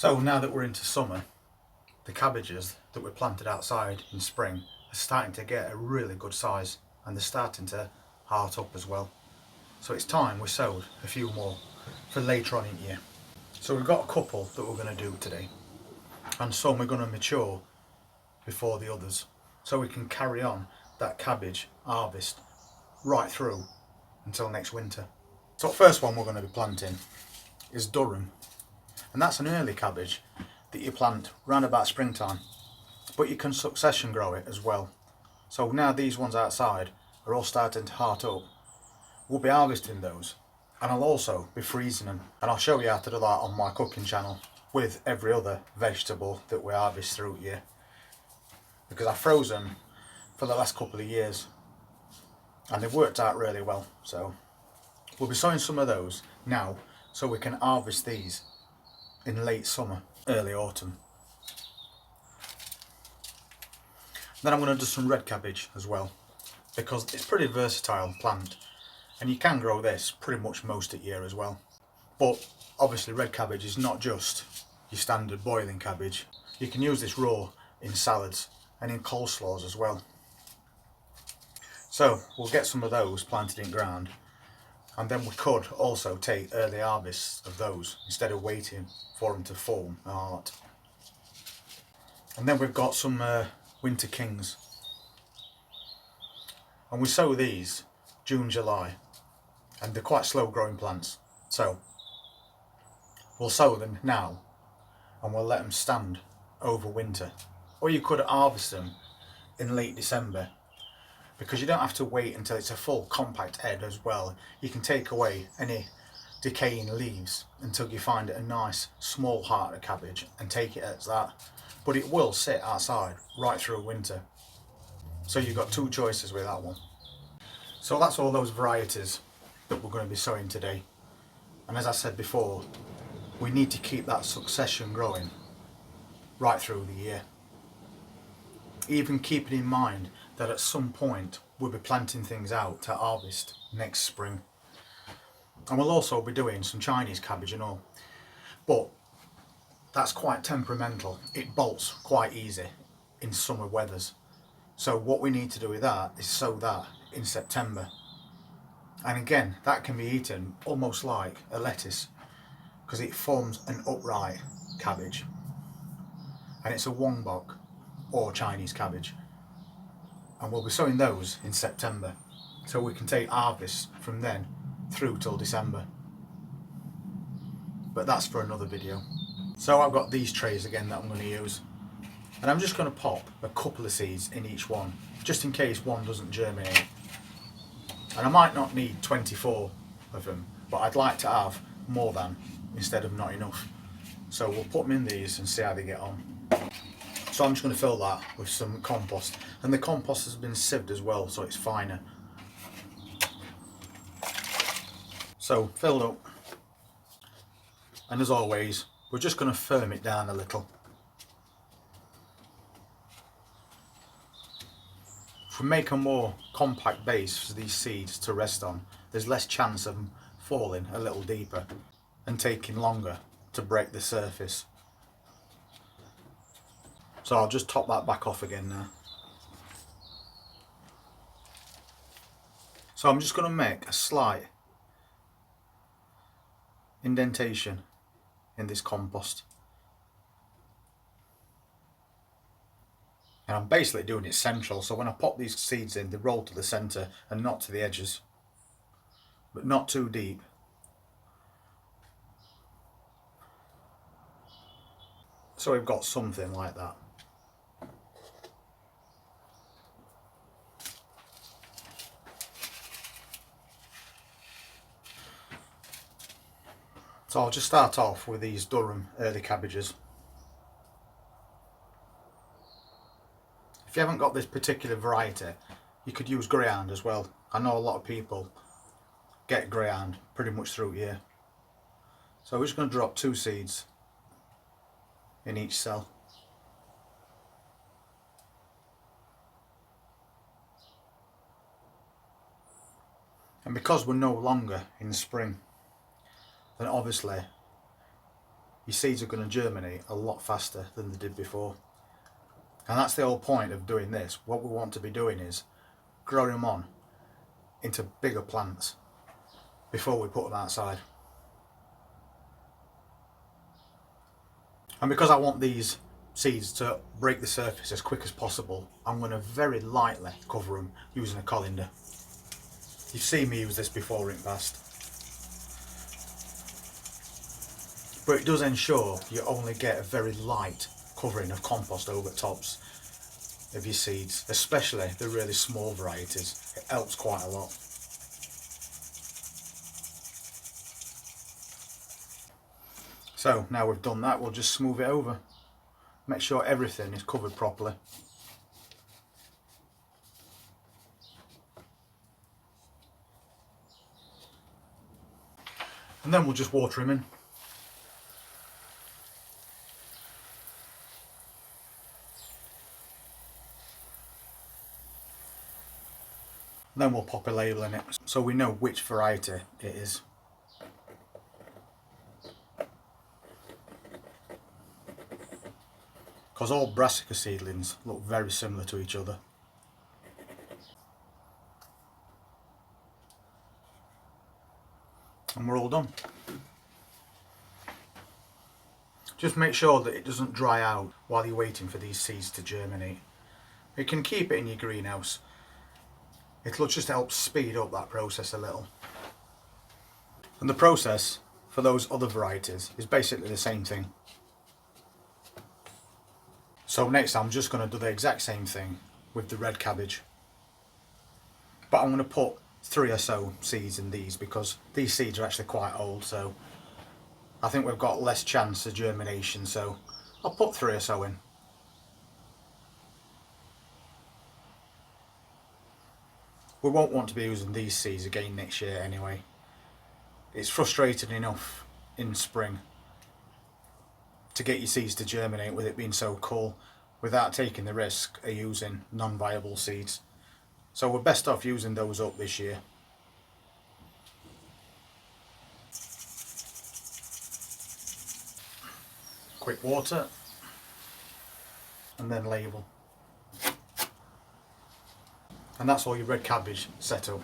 So now that we're into summer, the cabbages that were planted outside in spring are starting to get a really good size, and they're starting to heart up as well. So it's time we sowed a few more for later on in the year. So we've got a couple that we're going to do today, and some are going to mature before the others, so we can carry on that cabbage harvest right through until next winter. So the first one we're going to be planting is Durham, and that's an early cabbage that you plant round about springtime, but you can succession grow it as well. So now these ones outside are all starting to heart up. We'll be harvesting those, and I'll also be freezing them, and I'll show you how to do that on my cooking channel with every other vegetable that we harvest through here, because I froze them for the last couple of years and they've worked out really well. So we'll be sowing some of those now so we can harvest these in late summer, early autumn. Then I'm going to do some red cabbage as well, because it's a pretty versatile plant and you can grow this pretty much most of the year as well. But obviously red cabbage is not just your standard boiling cabbage. You can use this raw in salads and in coleslaws as well. So we'll get some of those planted in ground, and then we could also take early harvests of those instead of waiting for them to form and heart. And then we've got some winter kings, and we sow these June, July, and they're quite slow growing plants, so we'll sow them now and we'll let them stand over winter. Or you could harvest them in late December, because you don't have to wait until it's a full compact head as well. You can take away any decaying leaves until you find a nice small heart of cabbage and take it as that. But it will sit outside right through winter. So you've got two choices with that one. So that's all those varieties that we're going to be sowing today. And as I said before, we need to keep that succession growing right through the year. Even keeping in mind that at some point we'll be planting things out to harvest next spring. And we'll also be doing some Chinese cabbage and all. But that's quite temperamental. It bolts quite easy in summer weathers. So what we need to do with that is sow that in September. And again, that can be eaten almost like a lettuce, because it forms an upright cabbage. And it's a wongbok or Chinese cabbage. And we'll be sowing those in September, so we can take harvests from then through till December. But that's for another video. So I've got these trays again that I'm going to use, and I'm just going to pop a couple of seeds in each one, just in case one doesn't germinate. And I might not need 24 of them, but I'd like to have more than instead of not enough. So we'll put them in these and see how they get on. So I'm just going to fill that with some compost, and the compost has been sieved as well, so it's finer. So filled up, and as always we're just going to firm it down a little. If we make a more compact base for these seeds to rest on, there's less chance of them falling a little deeper and taking longer to break the surface. So I'll just top that back off again now. So I'm just going to make a slight indentation in this compost. And I'm basically doing it central, so when I pop these seeds in, they roll to the centre and not to the edges, but not too deep. So we've got something like that. So I'll just start off with these Durham early cabbages. If you haven't got this particular variety, you could use greyhound as well. I know a lot of people get greyhound pretty much through here. So we're just going to drop 2 seeds in each cell. And because we're no longer in spring, then obviously your seeds are going to germinate a lot faster than they did before. And that's the whole point of doing this. What we want to be doing is growing them on into bigger plants before we put them outside. And because I want these seeds to break the surface as quick as possible, I'm going to very lightly cover them using a colander. You've seen me use this before in the past. But it does ensure you only get a very light covering of compost over tops of your seeds, especially the really small varieties. It helps quite a lot. So now we've done that, we'll just smooth it over. Make sure everything is covered properly. And then we'll just water them in. Then we'll pop a label in it so we know which variety it is. Because all brassica seedlings look very similar to each other. And we're all done. Just make sure that it doesn't dry out while you're waiting for these seeds to germinate. You can keep it in your greenhouse. It'll just help speed up that process a little. And the process for those other varieties is basically the same thing. So next I'm just going to do the exact same thing with the red cabbage. But I'm going to put 3 or so seeds in these because these seeds are actually quite old, so I think we've got less chance of germination, so I'll put 3 or so in. We won't want to be using these seeds again next year anyway. It's frustrating enough in spring to get your seeds to germinate with it being so cool without taking the risk of using non-viable seeds. So we're best off using those up this year. Quick water and then label. And that's all your red cabbage set up.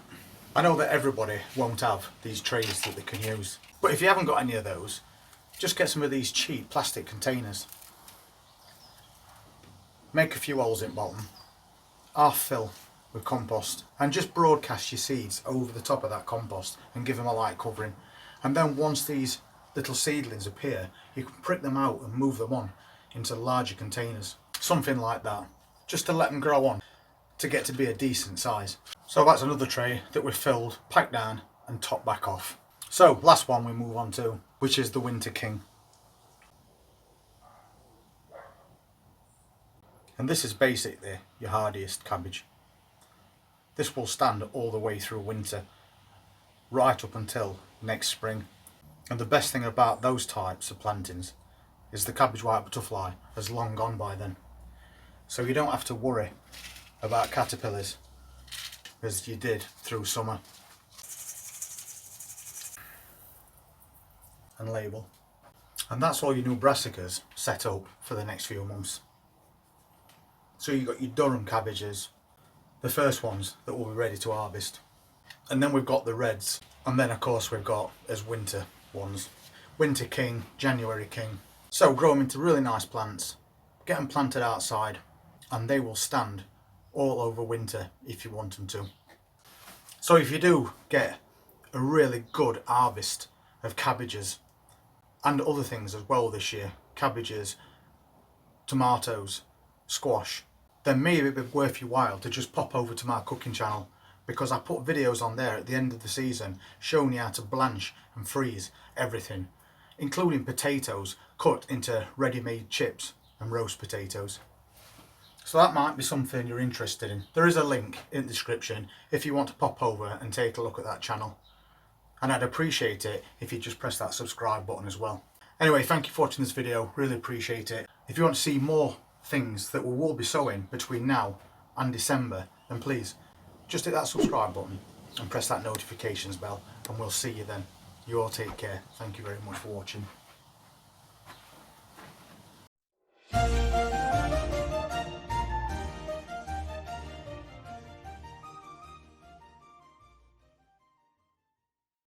I know that everybody won't have these trays that they can use, but if you haven't got any of those, just get some of these cheap plastic containers. Make a few holes in bottom, half fill with compost, and just broadcast your seeds over the top of that compost and give them a light covering. And then once these little seedlings appear, you can prick them out and move them on into larger containers. Something like that, just to let them grow on to get to be a decent size. So that's another tray that we've filled, packed down and topped back off. So last one we move on to, which is the Winter King. And this is basically your hardiest cabbage. This will stand all the way through winter, right up until next spring. And the best thing about those types of plantings is the cabbage white butterfly has long gone by then. So you don't have to worry about caterpillars as you did through summer. And label. And that's all your new brassicas set up for the next few months. So you've got your Durham cabbages, the first ones that will be ready to harvest. And then we've got the reds. And then of course we've got as winter ones. Winter King, January King. So grow them into really nice plants. Get them planted outside and they will stand all over winter if you want them to. So if you do get a really good harvest of cabbages and other things as well this year, cabbages, tomatoes, squash, then maybe it'd be worth your while to just pop over to my cooking channel, because I put videos on there at the end of the season showing you how to blanch and freeze everything, including potatoes cut into ready-made chips and roast potatoes. So that might be something you're interested in. There is a link in the description if you want to pop over and take a look at that channel. And I'd appreciate it if you just press that subscribe button as well. Anyway, thank you for watching this video, really appreciate it. If you want to see more things that we will be sowing between now and December, then please just hit that subscribe button and press that notifications bell, and we'll see you then. You all take care. Thank you very much for watching.